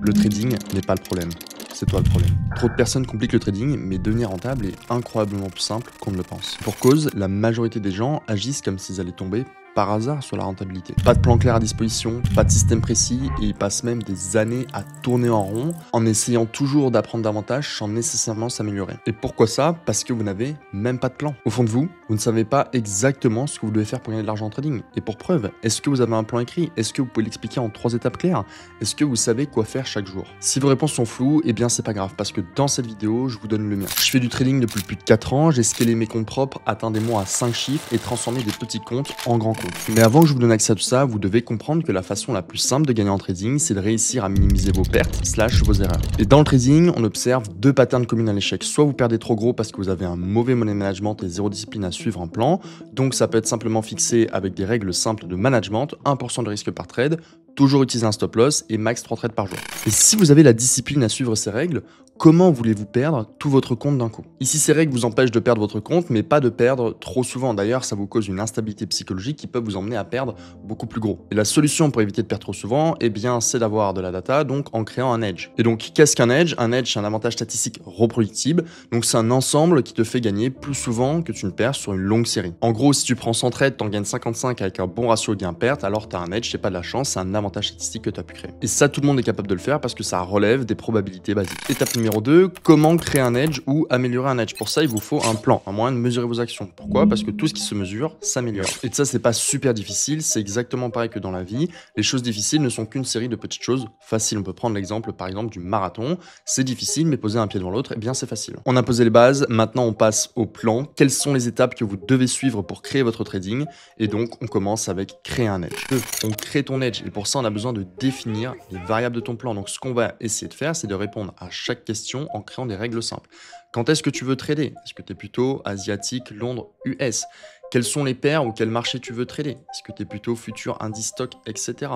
Le trading n'est pas le problème, c'est toi le problème. Trop de personnes compliquent le trading, mais devenir rentable est incroyablement plus simple qu'on ne le pense. Pour cause, la majorité des gens agissent comme s'ils allaient tomber par hasard sur la rentabilité. Pas de plan clair à disposition, pas de système précis, et ils passent même des années à tourner en rond en essayant toujours d'apprendre davantage sans nécessairement s'améliorer. Et pourquoi ça? Parce que vous n'avez même pas de plan. Au fond de vous, vous ne savez pas exactement ce que vous devez faire pour gagner de l'argent en trading. Et pour preuve, est-ce que vous avez un plan écrit? Est-ce que vous pouvez l'expliquer en 3 étapes claires? Est-ce que vous savez quoi faire chaque jour? Si vos réponses sont floues, eh bien c'est pas grave, parce que dans cette vidéo, je vous donne le mien. Je fais du trading depuis plus de 4 ans, j'ai scalé mes comptes propres, atteint des mois à 5 chiffres et transformé des petits comptes en grands comptes. Mais avant que je vous donne accès à tout ça, vous devez comprendre que la façon la plus simple de gagner en trading, c'est de réussir à minimiser vos pertes / vos erreurs. Et dans le trading, on observe 2 patterns communs à l'échec. Soit vous perdez trop gros parce que vous avez un mauvais money management et zéro discipline à suivre un plan. Donc ça peut être simplement fixé avec des règles simples de management, 1% de risque par trade, toujours utiliser un stop loss et max 3 trades par jour. Et si vous avez la discipline à suivre ces règles, comment voulez-vous perdre tout votre compte d'un coup? Ici, ces règles vous empêchent de perdre votre compte, mais pas de perdre trop souvent. D'ailleurs, ça vous cause une instabilité psychologique qui peut vous emmener à perdre beaucoup plus gros. Et la solution pour éviter de perdre trop souvent, eh bien, c'est d'avoir de la data, donc en créant un edge. Et donc, qu'est-ce qu'un edge? Un edge, c'est un avantage statistique reproductible. Donc, c'est un ensemble qui te fait gagner plus souvent que tu ne perds sur une longue série. En gros, si tu prends 100 trades, t'en gagnes 55 avec un bon ratio gain-perte, alors tu as un edge, c'est pas de la chance, c'est un avantage statistique que tu as pu créer. Et ça, tout le monde est capable de le faire parce que ça relève des probabilités basiques. Étape numéro 2, comment créer un edge ou améliorer un edge? Pour ça, il vous faut un plan, un moyen de mesurer vos actions. Pourquoi? Parce que tout ce qui se mesure s'améliore. Et ça, c'est pas super difficile, c'est exactement pareil que dans la vie. Les choses difficiles ne sont qu'une série de petites choses faciles. On peut prendre l'exemple, par exemple, du marathon. C'est difficile, mais poser un pied devant l'autre, eh bien, c'est facile. On a posé les bases, maintenant on passe au plan. Quelles sont les étapes que vous devez suivre pour créer votre trading? Et donc, on commence avec créer un edge. On crée ton edge, et pour ça, on a besoin de définir les variables de ton plan. Donc, ce qu'on va essayer de faire, c'est de répondre à chaque question en créant des règles simples. Quand est-ce que tu veux trader? Est-ce que tu es plutôt asiatique, Londres, US? Quels sont les paires ou quel marché tu veux trader? Est-ce que tu es plutôt futur, indice, stock, etc.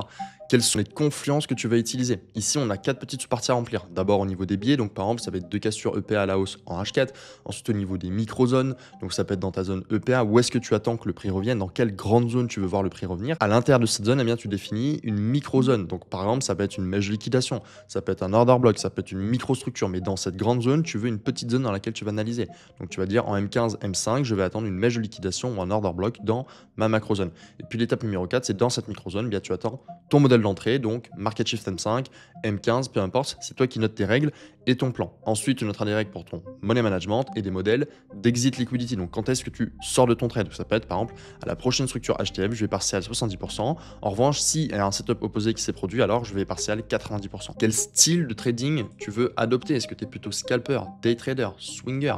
Quelles sont les confluences que tu vas utiliser? Ici, on a 4 petites sous-parties à remplir. D'abord au niveau des biais, donc par exemple, ça va être 2 cassures EPA à la hausse en H4. Ensuite, au niveau des micro-zones, donc ça peut être dans ta zone EPA, où est-ce que tu attends que le prix revienne, dans quelle grande zone tu veux voir le prix revenir. À l'intérieur de cette zone, eh bien, tu définis une micro-zone. Donc par exemple, ça peut être une mèche de liquidation, ça peut être un order block, ça peut être une microstructure, mais dans cette grande zone, tu veux une petite zone dans laquelle tu vas analyser. Donc tu vas dire en M15, M5, je vais attendre une mèche de liquidation ou un order block dans ma macro-zone. Et puis l'étape numéro 4, c'est dans cette micro-zone, bien tu attends ton modèle d'entrée, donc Market Shift M5, M15, peu importe, c'est toi qui notes tes règles et ton plan. Ensuite, tu noteras des règles pour ton money management et des modèles d'exit liquidity. Donc, quand est-ce que tu sors de ton trade? Ça peut être, par exemple, à la prochaine structure HTF, je vais partial 70%. En revanche, si il y a un setup opposé qui s'est produit, alors je vais partial 90%. Quel style de trading tu veux adopter? Est-ce que tu es plutôt scalper, day trader, swinger?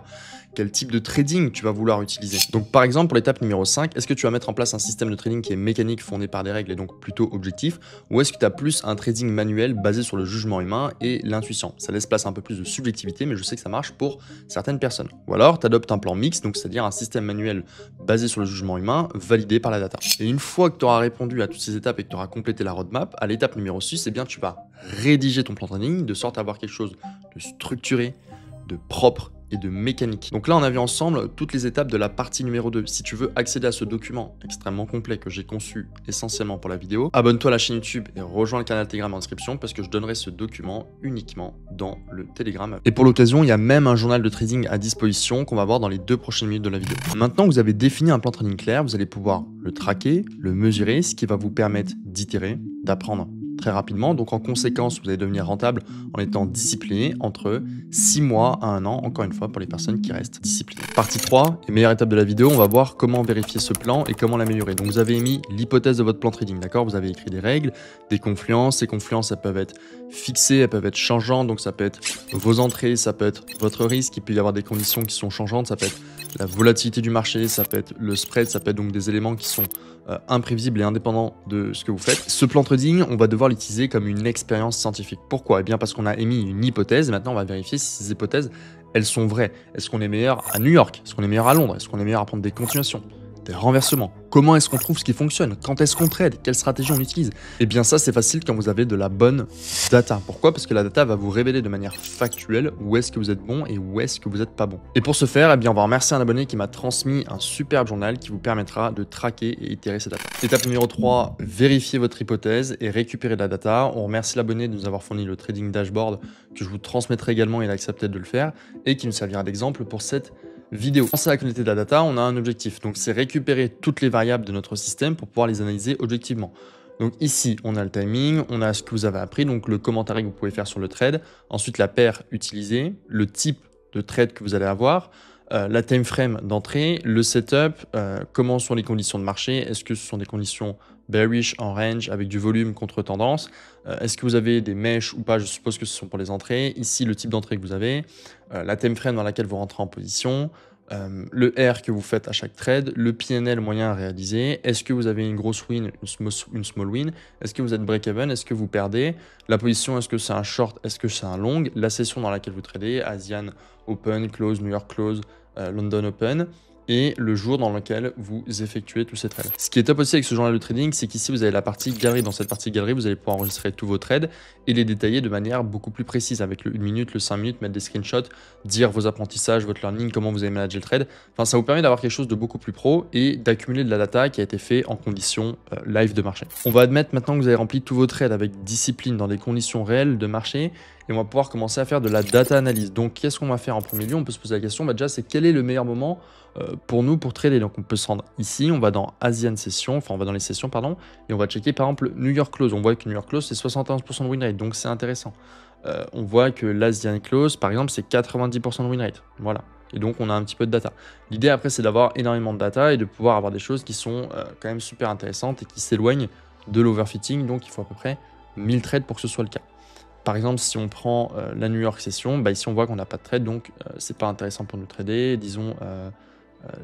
Quel type de trading tu vas vouloir utiliser? Donc, par exemple, pour l'étape numéro 5, est-ce que tu vas mettre en place un système de trading qui est mécanique, fondé par des règles et donc plutôt objectif? Ou est-ce que tu as plus un trading manuel basé sur le jugement humain et l'intuition? Ça laisse place un peu plus de subjectivité, mais je sais que ça marche pour certaines personnes. Ou alors, tu adoptes un plan mix, donc c'est-à-dire un système manuel basé sur le jugement humain, validé par la data. Et une fois que tu auras répondu à toutes ces étapes et que tu auras complété la roadmap, à l'étape numéro 6, eh bien, tu vas rédiger ton plan trading de sorte à avoir quelque chose de structuré, de propre et de mécanique. Donc là, on a vu ensemble toutes les étapes de la partie numéro 2. Si tu veux accéder à ce document extrêmement complet que j'ai conçu essentiellement pour la vidéo, abonne-toi à la chaîne YouTube et rejoins le canal Telegram en description parce que je donnerai ce document uniquement dans le Telegram. Et pour l'occasion, il y a même un journal de trading à disposition qu'on va voir dans les 2 prochaines minutes de la vidéo. Maintenant que vous avez défini un plan trading clair, vous allez pouvoir le traquer, le mesurer, ce qui va vous permettre d'itérer, d'apprendre très rapidement. Donc en conséquence, vous allez devenir rentable en étant discipliné entre 6 mois à 1 an, encore une fois pour les personnes qui restent disciplinées. Partie 3, et meilleure étape de la vidéo, on va voir comment vérifier ce plan et comment l'améliorer. Donc vous avez émis l'hypothèse de votre plan trading, d'accord? Vous avez écrit des règles, des confluences. Ces confluences, elles peuvent être fixées, elles peuvent être changeantes, donc ça peut être vos entrées, ça peut être votre risque, il peut y avoir des conditions qui sont changeantes, ça peut être la volatilité du marché, ça peut être le spread, ça peut être donc des éléments qui sont imprévisibles et indépendants de ce que vous faites. Ce plan trading, on va devoir l'utiliser comme une expérience scientifique. Pourquoi? Eh bien parce qu'on a émis une hypothèse et maintenant on va vérifier si ces hypothèses, elles sont vraies. Est-ce qu'on est meilleur à New York? Est-ce qu'on est meilleur à Londres? Est-ce qu'on est meilleur à prendre des continuations? des renversements. Comment est-ce qu'on trouve ce qui fonctionne? Quand est-ce qu'on trade? Quelle stratégie on utilise? Et bien ça, c'est facile quand vous avez de la bonne data. Pourquoi? Parce que la data va vous révéler de manière factuelle où est-ce que vous êtes bon et où est-ce que vous n'êtes pas bon. Et pour ce faire, eh bien, on va remercier un abonné qui m'a transmis un superbe journal qui vous permettra de traquer et itérer ces data. Étape numéro 3, vérifiez votre hypothèse et récupérez de la data. On remercie l'abonné de nous avoir fourni le trading dashboard que je vous transmettrai également, il a accepté de le faire et qui nous servira d'exemple pour cette vidéo. Pensez à la qualité de la data, on a un objectif, donc c'est récupérer toutes les variables de notre système pour pouvoir les analyser objectivement. Donc ici, on a le timing, on a ce que vous avez appris, donc le commentaire que vous pouvez faire sur le trade, ensuite la paire utilisée, le type de trade que vous allez avoir, la time frame d'entrée, le setup, comment sont les conditions de marché, est-ce que ce sont des conditions bearish en range avec du volume contre tendance, est-ce que vous avez des mèches ou pas, je suppose que ce sont pour les entrées, ici le type d'entrée que vous avez, la time frame dans laquelle vous rentrez en position, le R que vous faites à chaque trade, le PNL moyen à réaliser, est-ce que vous avez une grosse win, une small win, est-ce que vous êtes break-even, est-ce que vous perdez, la position, est-ce que c'est un short, est-ce que c'est un long, la session dans laquelle vous tradez, Asian Open, Close, New York Close, London Open, et le jour dans lequel vous effectuez tous ces trades. Ce qui est top aussi avec ce journal de trading, c'est qu'ici vous avez la partie galerie. Dans cette partie galerie, vous allez pouvoir enregistrer tous vos trades et les détailler de manière beaucoup plus précise avec le 1 minute, le 5 minutes, mettre des screenshots, dire vos apprentissages, votre learning, comment vous avez managé le trade. Enfin, ça vous permet d'avoir quelque chose de beaucoup plus pro et d'accumuler de la data qui a été fait en conditions live de marché. On va admettre maintenant que vous avez rempli tous vos trades avec discipline dans des conditions réelles de marché et on va pouvoir commencer à faire de la data analyse. Donc, qu'est-ce qu'on va faire en premier lieu? On peut se poser la question, déjà, c'est quel est le meilleur moment pour nous pour trader? Donc, on peut se rendre ici, on va dans Asian Session, enfin, on va dans les sessions, pardon, et on va checker par exemple New York Close. On voit que New York Close, c'est 71% de win rate, donc c'est intéressant. On voit que l'Asian Close, par exemple, c'est 90% de win rate. Voilà. Et donc, on a un petit peu de data. L'idée, après, c'est d'avoir énormément de data et de pouvoir avoir des choses qui sont quand même super intéressantes et qui s'éloignent de l'overfitting. Donc, il faut à peu près 1000 trades pour que ce soit le cas. Par exemple, si on prend la New York Session, bah ici on voit qu'on n'a pas de trade, donc c'est pas intéressant pour nous trader. Disons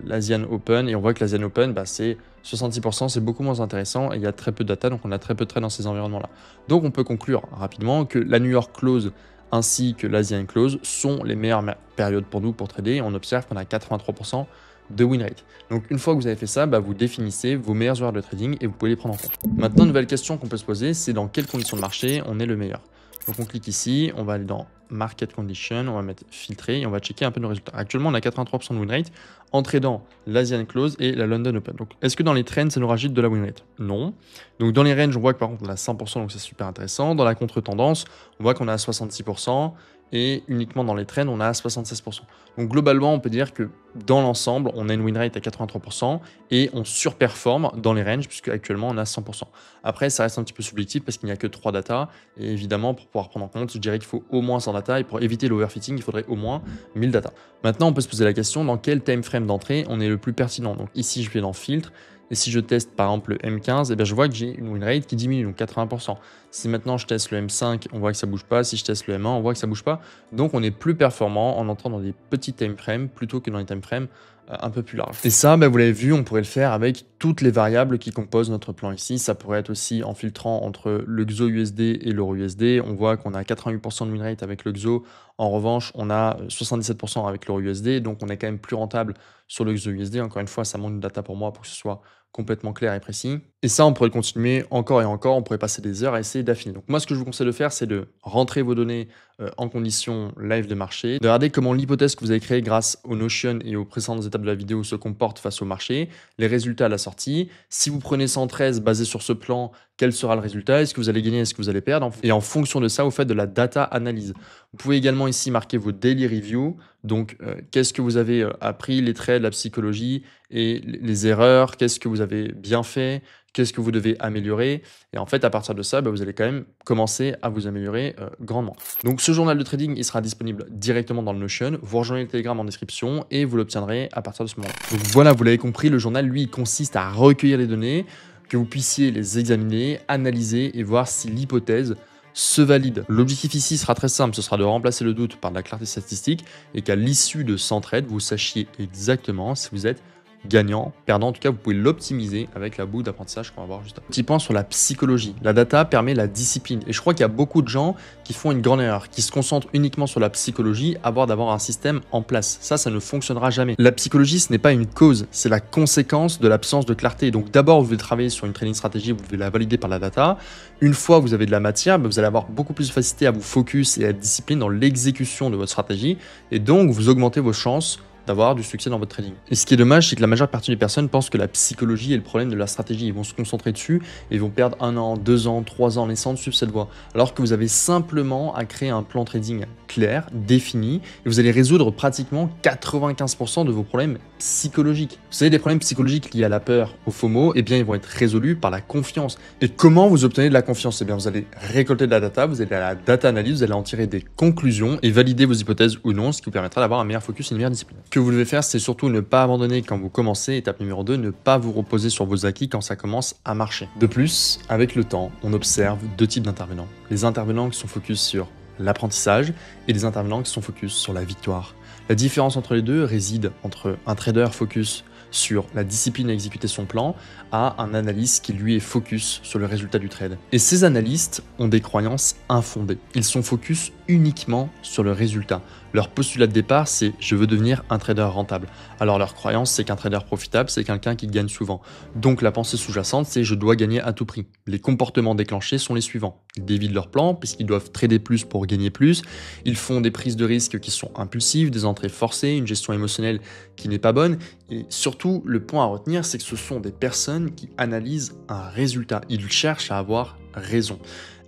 l'Asian Open, et on voit que l'Asian Open, bah, c'est 66%, c'est beaucoup moins intéressant, et il y a très peu de data, donc on a très peu de trades dans ces environnements-là. Donc on peut conclure rapidement que la New York Close ainsi que l'Asian Close sont les meilleures périodes pour nous pour trader, et on observe qu'on a 83% de win rate. Donc une fois que vous avez fait ça, bah, vous définissez vos meilleures horaires de trading et vous pouvez les prendre en compte. Maintenant, nouvelle question qu'on peut se poser, c'est dans quelles conditions de marché on est le meilleur. Donc on clique ici, on va aller dans Market Condition, on va mettre filtrer et on va checker un peu nos résultats. Actuellement, on a 83% de win rate en tradant l'Asian Close et la London Open. Donc est-ce que dans les trends, ça nous rajoute de la win rate? Non. Donc dans les ranges, on voit que par contre, on a 100%, donc c'est super intéressant. Dans la contre-tendance, on voit qu'on a 66%. Et uniquement dans les trends, on a 76%. Donc globalement, on peut dire que dans l'ensemble, on a une win rate à 83% et on surperforme dans les ranges puisque actuellement on a 100%. Après, ça reste un petit peu subjectif parce qu'il n'y a que 3 data et évidemment, pour pouvoir prendre en compte, je dirais qu'il faut au moins 100 data et pour éviter l'overfitting, il faudrait au moins 1000 data. Maintenant, on peut se poser la question dans quel time frame d'entrée on est le plus pertinent. Donc ici, je vais dans filtre. Et si je teste par exemple le M15, eh bien, je vois que j'ai une win rate qui diminue, donc 80%. Si maintenant je teste le M5, on voit que ça ne bouge pas. Si je teste le M1, on voit que ça ne bouge pas. Donc on est plus performant en entrant dans des petits time frames plutôt que dans les time frames un peu plus larges. Et ça, vous l'avez vu, on pourrait le faire avec toutes les variables qui composent notre plan ici. Ça pourrait être aussi en filtrant entre le XO USD et l'euro USD. On voit qu'on a 88% de win rate avec le XO. En revanche, on a 77% avec l'euro USD. Donc on est quand même plus rentable sur le XO USD. Encore une fois, ça manque de data pour moi pour que ce soit complètement clair et précis. Et ça, on pourrait le continuer encore et encore. On pourrait passer des heures à essayer d'affiner. Donc moi, ce que je vous conseille de faire, c'est de rentrer vos données en conditions live de marché, de regarder comment l'hypothèse que vous avez créée grâce au Notion et aux précédentes étapes de la vidéo se comporte face au marché, les résultats à la sortie. Si vous prenez 113 basé sur ce plan, quel sera le résultat? Est-ce que vous allez gagner? Est-ce que vous allez perdre? Et en fonction de ça, vous faites de la data analyse. Vous pouvez également ici marquer vos daily reviews. Donc, qu'est-ce que vous avez appris, les trades, la psychologie et les erreurs? Qu'est-ce que vous avez bien fait? Qu'est-ce que vous devez améliorer? Et en fait, à partir de ça, vous allez quand même commencer à vous améliorer grandement. Donc, ce journal de trading, il sera disponible directement dans le Notion. Vous rejoignez le Telegram en description et vous l'obtiendrez à partir de ce moment-là. Donc voilà, vous l'avez compris, le journal, lui, il consiste à recueillir les données, que vous puissiez les examiner, analyser et voir si l'hypothèse se valide. L'objectif ici sera très simple, ce sera de remplacer le doute par de la clarté statistique et qu'à l'issue de 100 trades, vous sachiez exactement si vous êtes gagnant, perdant. En tout cas, vous pouvez l'optimiser avec la boucle d'apprentissage qu'on va voir juste après. Petit point sur la psychologie. La data permet la discipline. Et je crois qu'il y a beaucoup de gens qui font une grande erreur, qui se concentrent uniquement sur la psychologie, avant d'avoir un système en place. Ça ne fonctionnera jamais. La psychologie, ce n'est pas une cause, c'est la conséquence de l'absence de clarté. Donc d'abord, vous devez travailler sur une training stratégie, vous devez la valider par la data. Une fois que vous avez de la matière, vous allez avoir beaucoup plus de facilité à vous focus et à être discipliné dans l'exécution de votre stratégie. Et donc, vous augmentez vos chances d'avoir du succès dans votre trading. Et ce qui est dommage, c'est que la majeure partie des personnes pensent que la psychologie est le problème de la stratégie. Ils vont se concentrer dessus et ils vont perdre 1 an, 2 ans, 3 ans en essayant de suivre cette voie. Alors que vous avez simplement à créer un plan trading clair, défini, et vous allez résoudre pratiquement 95% de vos problèmes psychologiques. Vous savez, des problèmes psychologiques liés à la peur, au FOMO, eh bien, ils vont être résolus par la confiance. Et comment vous obtenez de la confiance? Eh bien, vous allez récolter de la data, vous allez à la data analyse, vous allez en tirer des conclusions et valider vos hypothèses ou non, ce qui vous permettra d'avoir un meilleur focus et une meilleure discipline. Ce que vous devez faire, c'est surtout ne pas abandonner quand vous commencez. Étape numéro 2, ne pas vous reposer sur vos acquis quand ça commence à marcher. De plus, avec le temps, on observe 2 types d'intervenants. Les intervenants qui sont focus sur l'apprentissage et les intervenants qui sont focus sur la victoire. La différence entre les deux réside entre un trader focus sur la discipline à exécuter son plan à un analyste qui lui est focus sur le résultat du trade. Et ces analystes ont des croyances infondées. Ils sont focus uniquement sur le résultat. Leur postulat de départ, c'est « je veux devenir un trader rentable ». Alors leur croyance, c'est qu'un trader profitable, c'est quelqu'un qui gagne souvent. Donc la pensée sous-jacente, c'est « je dois gagner à tout prix ». Les comportements déclenchés sont les suivants. Ils dévident leur plan puisqu'ils doivent trader plus pour gagner plus. Ils font des prises de risques qui sont impulsives, des entrées forcées, une gestion émotionnelle qui n'est pas bonne. Et surtout, le point à retenir, c'est que ce sont des personnes qui analysent un résultat. Ils cherchent à avoir raison.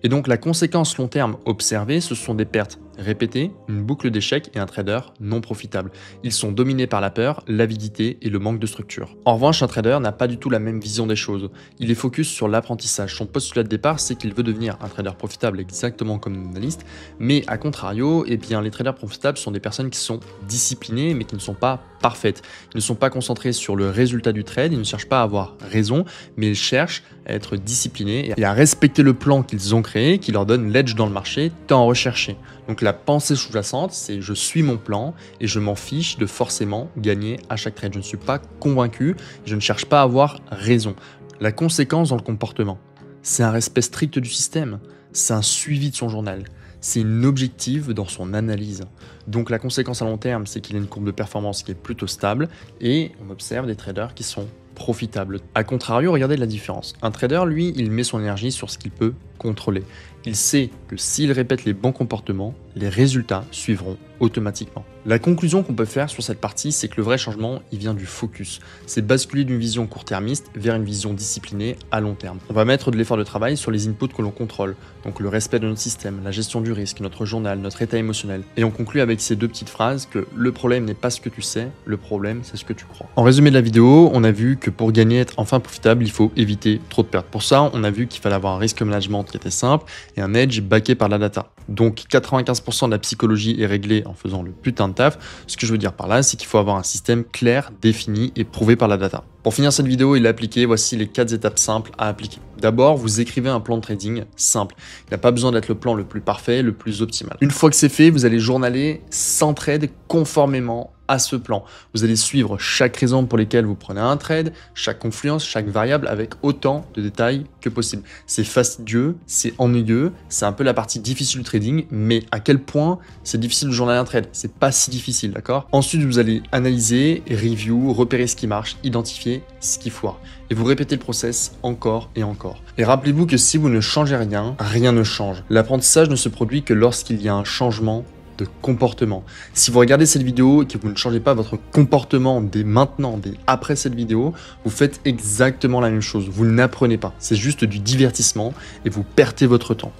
Et donc la conséquence long terme observée, ce sont des pertes répétées, une boucle d'échecs et un trader non profitable. Ils sont dominés par la peur, l'avidité et le manque de structure. En revanche, un trader n'a pas du tout la même vision des choses. Il est focus sur l'apprentissage. Son postulat de départ, c'est qu'il veut devenir un trader profitable exactement comme un analyste, mais à contrario, eh bien, les traders profitables sont des personnes qui sont disciplinées mais qui ne sont pas parfaites. Ils ne sont pas concentrés sur le résultat du trade, ils ne cherchent pas à avoir raison, mais ils cherchent à être disciplinés et à respecter le plan qu'ils ont créé, qui leur donne l'edge dans le marché tant recherché. Donc la pensée sous-jacente, c'est je suis mon plan et je m'en fiche de forcément gagner à chaque trade. Je ne suis pas convaincu, je ne cherche pas à avoir raison. La conséquence dans le comportement, c'est un respect strict du système, c'est un suivi de son journal, c'est une objective dans son analyse. Donc la conséquence à long terme, c'est qu'il a une courbe de performance qui est plutôt stable et on observe des traders qui sont profitables. A contrario, regardez la différence. Un trader, lui, il met son énergie sur ce qu'il peut contrôler. Il sait que s'il répète les bons comportements, les résultats suivront automatiquement. La conclusion qu'on peut faire sur cette partie, c'est que le vrai changement, il vient du focus. C'est basculer d'une vision court-termiste vers une vision disciplinée à long terme. On va mettre de l'effort de travail sur les inputs que l'on contrôle, donc le respect de notre système, la gestion du risque, notre journal, notre état émotionnel. Et on conclut avec ces 2 petites phrases que le problème n'est pas ce que tu sais, le problème c'est ce que tu crois. En résumé de la vidéo, on a vu que pour gagner, être enfin profitable, il faut éviter trop de pertes. Pour ça, on a vu qu'il fallait avoir un risque management qui était simple et un edge backé par la data. Donc 95% de la psychologie est réglée en faisant le putain de taf. Ce que je veux dire par là, c'est qu'il faut avoir un système clair, défini et prouvé par la data. Pour finir cette vidéo et l'appliquer, voici les 4 étapes simples à appliquer. D'abord, vous écrivez un plan de trading simple. Il n'a pas besoin d'être le plan le plus parfait, le plus optimal. Une fois que c'est fait, vous allez journaler 100 trades conformément à ce plan. Vous allez suivre chaque raison pour lesquelles vous prenez un trade, chaque confluence, chaque variable avec autant de détails que possible. C'est fastidieux, c'est ennuyeux, c'est un peu la partie difficile du trading, mais à quel point c'est difficile de journaler un trade? C'est pas si difficile, d'accord? Ensuite, vous allez analyser, review, repérer ce qui marche, identifier ce qui foire. Et vous répétez le process encore et encore. Et rappelez-vous que si vous ne changez rien, rien ne change. L'apprentissage ne se produit que lorsqu'il y a un changement de comportement. Si vous regardez cette vidéo et que vous ne changez pas votre comportement dès maintenant, dès après cette vidéo, vous faites exactement la même chose. Vous n'apprenez pas. C'est juste du divertissement et vous perdez votre temps.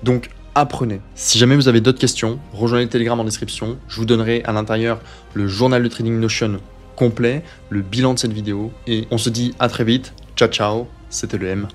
Donc, apprenez. Si jamais vous avez d'autres questions, rejoignez le Telegram en description. Je vous donnerai à l'intérieur le journal de trading Notion complet, le bilan de cette vidéo et on se dit à très vite. Ciao, ciao. C'était le M.